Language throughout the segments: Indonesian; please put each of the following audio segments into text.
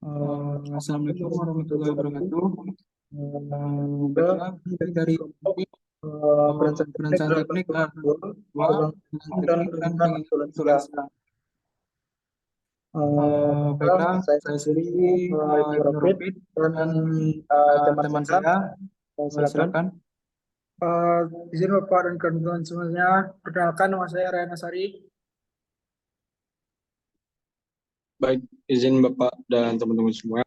Assalamualaikum warahmatullahi wabarakatuh. Baiklah, dari perencanaan teknik kelas 2 dan teknik dan penginginan Sulawesi. Baiklah, saya sendiri Ibnu Rofid dan teman saya, silakan. Izin Bapak dan kawan-kawan semuanya, perkenalkan nama saya Ryan Asari. Baik, izin Bapak dan teman-teman semua.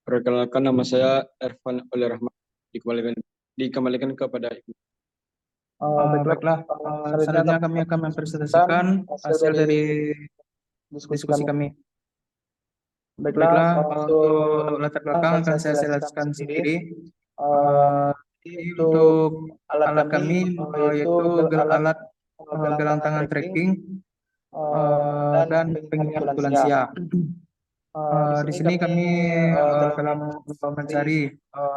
Perkenalkan nama saya Ervan Oleh Rahmat. Dikembalikan kepada Ibu. Baiklah, selanjutnya kami akan mempresentasikan hasil dari diskusi kami. Baiklah, untuk latar belakang akan saya jelaskan sendiri. Untuk alat kami yaitu alat gelang tangan tracking dan pengingat waktu lansia. Di sini kami dalam mencari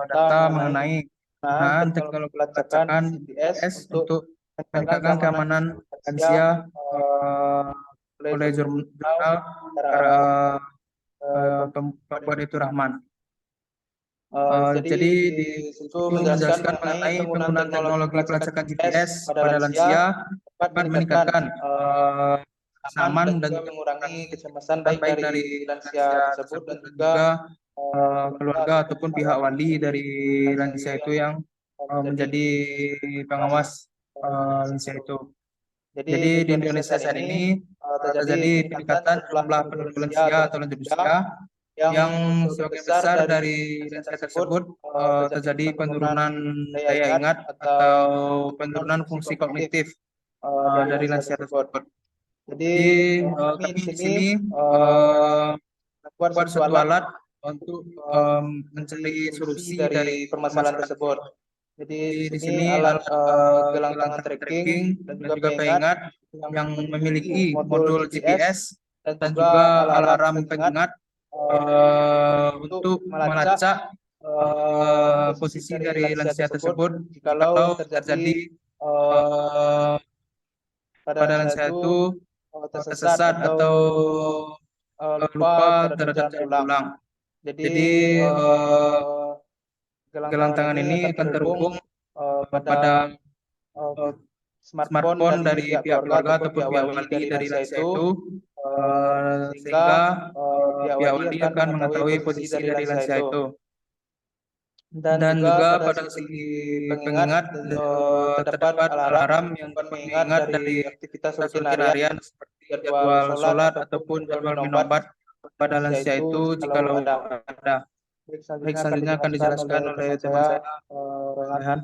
data mengenai penggunaan teknologi pelacakan GPS untuk meningkatkan keamanan lansia oleh jurnal pembuat itu Rahman. Jadi di situ menjelaskan mengenai penggunaan teknologi pelacakan GPS pada lansia dapat meningkatkan aman dan mengurangi kecemasan baik dari lansia tersebut dan juga keluarga ataupun pihak wali dari lansia itu yang menjadi pengawas lansia itu. Jadi di Indonesia saat ini terjadi peningkatan jumlah penduduk lansia atau lanjut usia yang sebagian besar dari lansia tersebut terjadi penurunan daya ingat atau penurunan fungsi kognitif dari lansia tersebut. Jadi kami di sini membuat suatu alat untuk mencari solusi dari permasalahan tersebut. Jadi di sini alat gelang tangan tracking dan juga pengingat yang memiliki modul GPS dan juga alarm pengingat untuk melacak posisi dari lansia tersebut jikalau terjadi pada lansia itu tersesat atau lupa terhadap jalan pulang. Jadi gelang tangan ini akan terhubung pada smartphone dari pihak keluarga ataupun pihak wali dari lansia itu, sehingga pihak wali akan mengetahui posisi dari lansia itu. Dan juga pada segi pengingat terdapat alarm yang mengingat dari aktivitas rutin harian seperti jadwal sholat ataupun jadwal minum obat pada lansia itu jikalau ada. Baik, selanjutnya akan dijelaskan oleh teman saya, Rehan.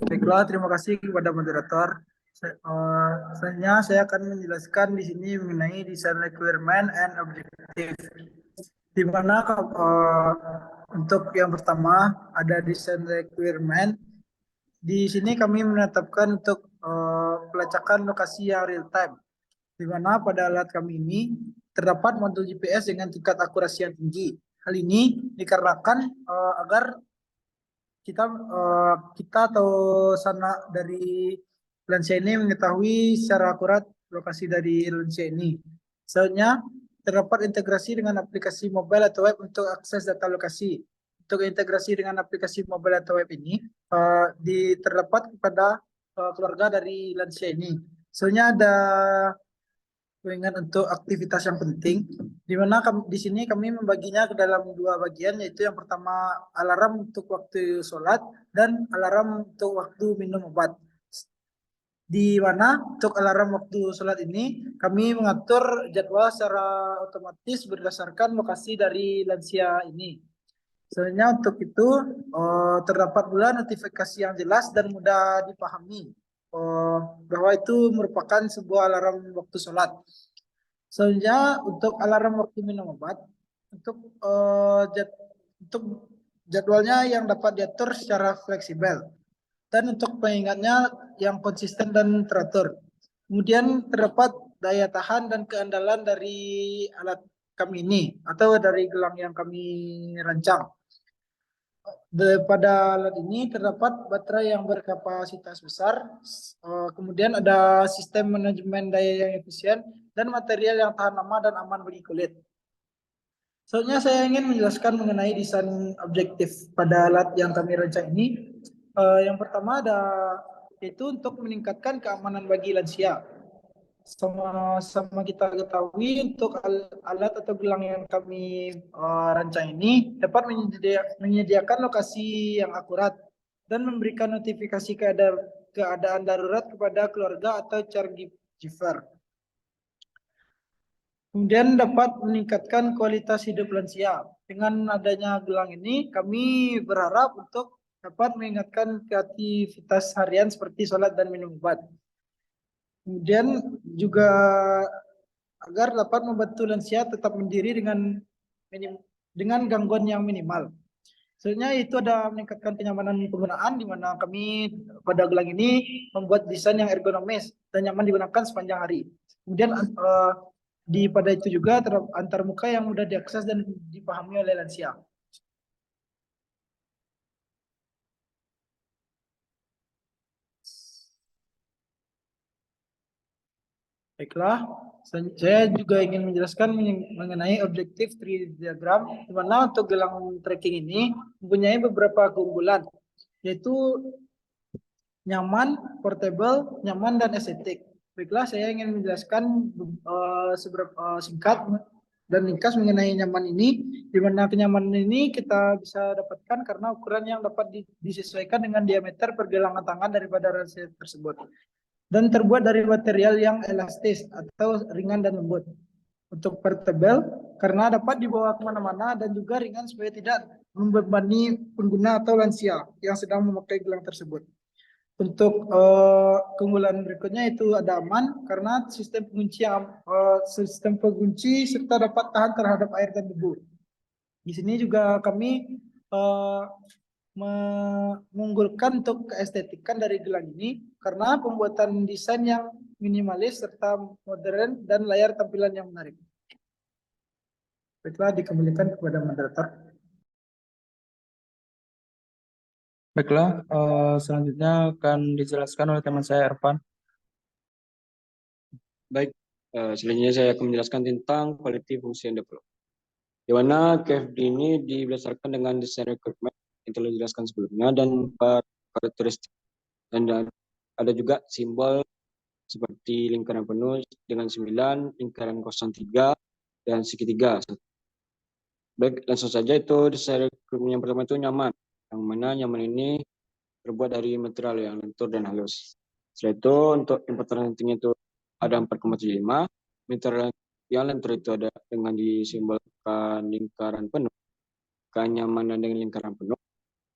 Baiklah, terima kasih kepada moderator. Selanjutnya saya akan menjelaskan di sini mengenai design requirement and objective. Di mana untuk yang pertama ada design requirement. Di sini kami menetapkan untuk pelacakan lokasi yang real time. Di mana pada alat kami ini terdapat modul GPS dengan tingkat akurasi yang tinggi. Hal ini dikarenakan agar kita atau sanak dari lansia ini mengetahui secara akurat lokasi dari lansia ini. Selanjutnya terdapat integrasi dengan aplikasi mobile atau web untuk akses data lokasi. Untuk integrasi dengan aplikasi mobile atau web ini terdapat kepada keluarga dari lansia ini. Selanjutnya ada pengingat untuk aktivitas yang penting, di mana di sini kami membaginya ke dalam dua bagian, yaitu yang pertama alarm untuk waktu sholat dan alarm untuk waktu minum obat. Di mana untuk alarm waktu sholat ini kami mengatur jadwal secara otomatis berdasarkan lokasi dari lansia ini. Sebenarnya untuk itu terdapat pula notifikasi yang jelas dan mudah dipahami bahwa itu merupakan sebuah alarm waktu sholat. Selanjutnya untuk alarm waktu minum obat, untuk jadwalnya yang dapat diatur secara fleksibel, dan untuk pengingatnya yang konsisten dan teratur. Kemudian terdapat daya tahan dan keandalan dari alat kami ini atau dari gelang yang kami rancang. Pada alat ini terdapat baterai yang berkapasitas besar, kemudian ada sistem manajemen daya yang efisien, dan material yang tahan lama dan aman bagi kulit. Selanjutnya saya ingin menjelaskan mengenai desain objektif pada alat yang kami rancang ini. Yang pertama yaitu untuk meningkatkan keamanan bagi lansia. Sama kita ketahui untuk alat atau gelang yang kami rancang ini dapat menyediakan lokasi yang akurat dan memberikan notifikasi keadaan darurat kepada keluarga atau caregiver. Kemudian dapat meningkatkan kualitas hidup lansia. Dengan adanya gelang ini, kami berharap untuk dapat meningkatkan kreativitas harian seperti sholat dan minum obat. Kemudian juga agar dapat membantu lansia tetap berdiri dengan gangguan yang minimal. Sebenarnya itu ada meningkatkan kenyamanan penggunaan di mana kami pada gelang ini membuat desain yang ergonomis dan nyaman digunakan sepanjang hari. Kemudian pada itu juga antar muka yang mudah diakses dan dipahami oleh lansia. Baiklah, saya juga ingin menjelaskan mengenai objektif 3D diagram, di mana untuk gelang tracking ini mempunyai beberapa keunggulan, yaitu nyaman, portable, nyaman, dan estetik. Baiklah, saya ingin menjelaskan seberapa singkat dan ringkas mengenai nyaman ini, di mana kenyamanan ini kita bisa dapatkan karena ukuran yang dapat disesuaikan dengan diameter pergelangan tangan daripada ransel tersebut, dan terbuat dari material yang elastis atau ringan dan lembut. Untuk portable, karena dapat dibawa kemana-mana dan juga ringan supaya tidak membebani pengguna atau lansia yang sedang memakai gelang tersebut. Untuk keunggulan berikutnya itu ada aman karena sistem pengunci serta dapat tahan terhadap air dan debu. Di sini juga kami mengunggulkan untuk keestetikan dari gelang ini karena pembuatan desain yang minimalis serta modern dan layar tampilan yang menarik. Baiklah, dikembalikan kepada moderator. Baiklah, selanjutnya akan dijelaskan oleh teman saya Ervan. Baik, selanjutnya saya akan menjelaskan tentang quality function development. Di mana KFD ini didasarkan dengan desain requirement yang telah dijelaskan sebelumnya dan karakteristik. Dan ada juga simbol seperti lingkaran penuh dengan 9, lingkaran kosong 3, dan segitiga. Baik, langsung saja itu desain requirement yang pertama itu nyaman. Yang mana nyaman ini terbuat dari material yang lentur dan halus. Setelah itu untuk importance ratingnya itu ada 4,75. Material yang lentur itu ada dengan disimbolkan lingkaran penuh, kenyamanan dengan lingkaran penuh,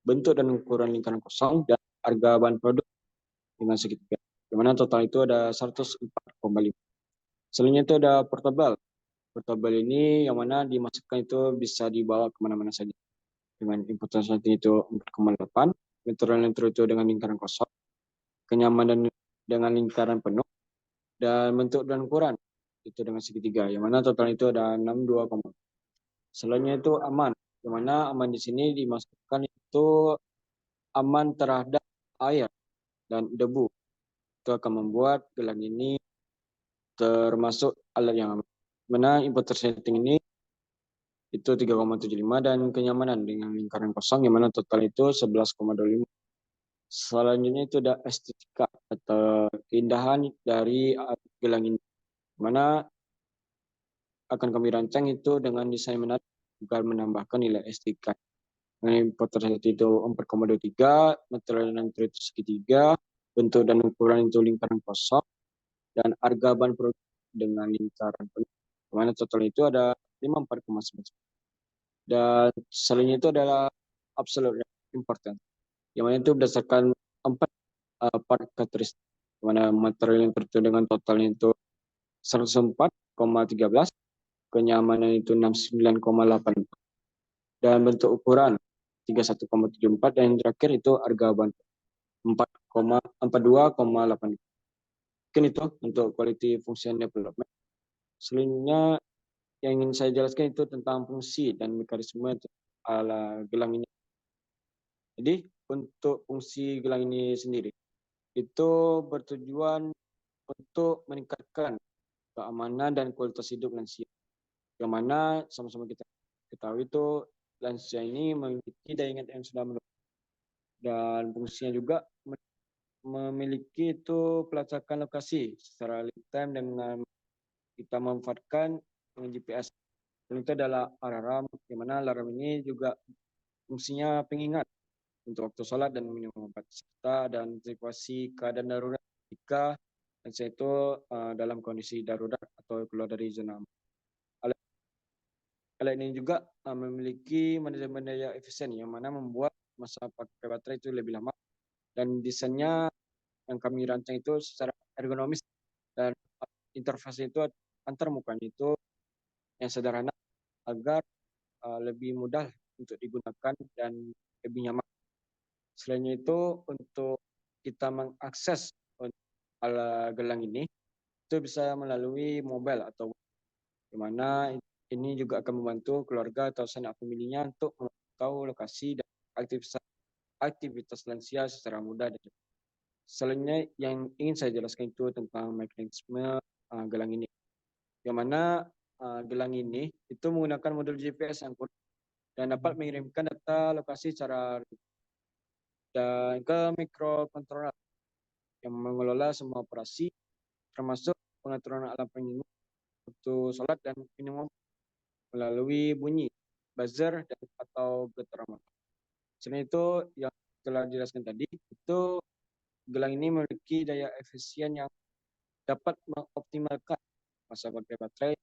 bentuk dan ukuran lingkaran kosong, dan harga bahan produk dengan segitiga. Di mana total itu ada 104,5. Selanjutnya itu ada portable. Portable ini yang mana dimasukkan itu bisa dibawa kemana-mana saja. Dengan importance rating itu 4,8. Material lentur itu dengan lingkaran kosong, kenyamanan dengan lingkaran penuh, dan bentuk dan ukuran itu dengan segitiga, yang mana total itu ada 62,4. Selanjutnya itu aman, yang mana aman di sini dimasukkan itu aman terhadap air dan debu. Itu akan membuat gelang ini termasuk alat yang aman. Mana importance rating ini itu 3,75 dan kenyamanan dengan lingkaran kosong, yang mana total itu 11,25. Selanjutnya itu ada estetika atau keindahan dari gelang ini, mana akan kami rancang itu dengan desain menarik agar menambahkan nilai estetika. Dengan importance itu 4,23, material yang itu segitiga, bentuk dan ukuran itu lingkaran kosong, dan harga bahan produk dengan lingkaran penuh. Mana total itu ada 54,9. Dan selanjutnya itu adalah absolute important, yang mana itu berdasarkan 4 part karakteristik, mana material yang tertentu dengan totalnya itu 104,13, kenyamanan itu 69,8, dan bentuk ukuran 31,74, dan yang terakhir itu harga bahan 42,8. Mungkin itu untuk quality function development. Selanjutnya yang ingin saya jelaskan itu tentang fungsi dan mekanisme ala gelang ini. Jadi untuk fungsi gelang ini sendiri itu bertujuan untuk meningkatkan keamanan dan kualitas hidup lansia. Yang mana sama-sama kita ketahui itu lansia ini memiliki daya ingat yang sudah menurun dan fungsinya juga memiliki itu pelacakan lokasi secara real time dengan kita memanfaatkan dengan GPS. Dan itu adalah alarm, di mana alarm ini juga fungsinya pengingat untuk waktu sholat dan minum obat serta dan situasi keadaan darurat jika lansia itu dalam kondisi darurat atau keluar dari zona aman. Alat ini juga memiliki manajemen daya efisien yang mana membuat masa pakai baterai itu lebih lama dan desainnya yang kami rancang itu secara ergonomis dan interface itu antar mukanya itu yang sederhana agar lebih mudah untuk digunakan dan lebih nyaman. Selain itu untuk kita mengakses alat gelang ini itu bisa melalui mobile atau di mana ini juga akan membantu keluarga atau sanak familinya untuk mengetahui lokasi dan aktivitas lansia secara mudah. Selanjutnya yang ingin saya jelaskan itu tentang mekanisme gelang ini. Yang mana gelang ini itu menggunakan modul GPS yang kuat dan dapat mengirimkan data lokasi secara dan ke mikrokontroler yang mengelola semua operasi termasuk pengaturan alam penyembuh untuk sholat dan minum melalui bunyi buzzer dan atau getaran. Selain itu yang telah dijelaskan tadi itu gelang ini memiliki daya efisien yang dapat mengoptimalkan masa pakai baterai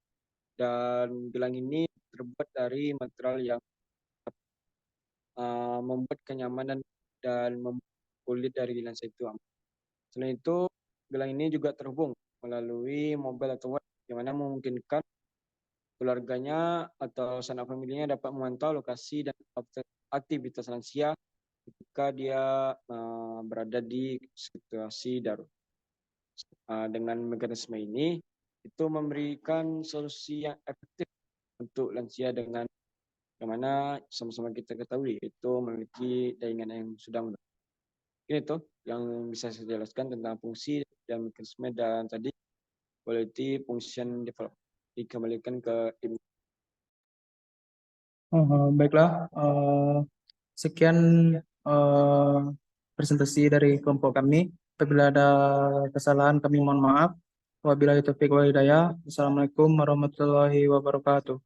dan gelang ini terbuat dari material yang membuat kenyamanan dan membuat kulit dari lansia itu aman. Selain itu, gelang ini juga terhubung melalui mobile atau web, yang mana memungkinkan keluarganya atau sanak familinya dapat memantau lokasi dan aktivitas lansia ketika dia berada di situasi darurat. Dengan mekanisme ini, itu memberikan solusi yang efektif untuk lansia dengan yang mana sama-sama kita ketahui itu memiliki daya ingat yang sudah menurun. Ini tuh yang bisa saya jelaskan tentang fungsi dan mekanisme dan tadi quality function development. Dikembalikan ke Ibu. Baiklah, sekian presentasi dari kelompok kami. Apabila ada kesalahan kami mohon maaf. Wabillahi taufiq wal hidayah. Assalamualaikum warahmatullahi wabarakatuh.